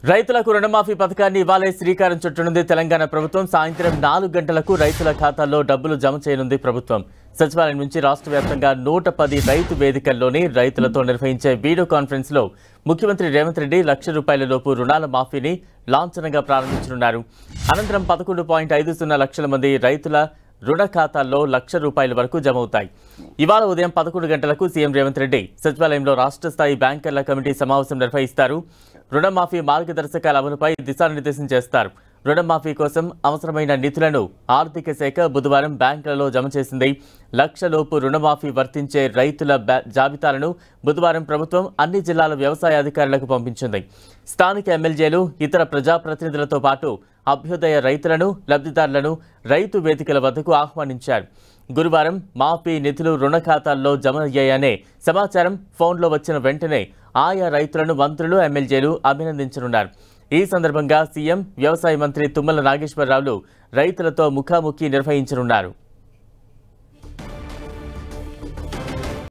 రైతులకు రుణమాఫీ పథకాన్ని ఇవాళ శ్రీకారం చుట్టనుంది తెలంగాణ ప్రభుత్వం. సాయంత్రం 4 గంటలకు రైతుల ఖాతాల్లో డబ్బులు జమ చేయనుంది ప్రభుత్వం. సచివాలయం నుంచి రాష్ట్ర వ్యాప్తంగా 110 రైతు వేదికల్లోని రైతులతో నిర్వహించే వీడియో కాన్ఫరెన్స్ లో ముఖ్యమంత్రి రేవంత్ రెడ్డి ₹1,00,000 లోపు రుణాల మాఫీని లాంఛనంగా ప్రారంభించనున్నారు. అనంతరం 11.50 లక్షల మంది రైతుల రుణ ఖాతాల్లో ₹1,00,000 వరకు జమ అవుతాయి. ఇవాళ ఉదయం 11 గంటలకు సీఎం రేవంత్ రెడ్డి సచివాలయంలో రాష్ట్ర స్థాయి బ్యాంకర్ల కమిటీ సమావేశం నిర్వహిస్తారు. రుణమాఫీ మార్గదర్శకాల అమలుపై దిశానిర్దేశం చేస్తారు. రుణమాఫీ కోసం అవసరమైన నిధులను ఆర్థిక శాఖ బుధవారం బ్యాంకులలో జమ చేసింది. ₹1,00,000 లోపు రుణమాఫీ వర్తించే రైతుల జాబితాలను బుధవారం ప్రభుత్వం అన్ని జిల్లాల వ్యవసాయ అధికారులకు పంపించింది. స్థానిక ఎమ్మెల్యేలు, ఇతర ప్రజాప్రతినిధులతో పాటు అభ్యుదయ రైతులను, లబ్ధిదారులను రైతు వేదికల వద్దకు ఆహ్వానించారు. గురువారం మాఫీ నిధులు రుణ ఖాతాల్లో జమ అయ్యాయనే సమాచారం ఫోన్లో వచ్చిన వెంటనే ఆయా రైతులను మంత్రులు, ఎమ్మెల్యేలు అభినందించనున్నారు. ఈ సందర్భంగా సీఎం, వ్యవసాయ మంత్రి తుమ్మల నాగేశ్వరరావులు రైతులతో ముఖాముఖి నిర్వహించనున్నారు.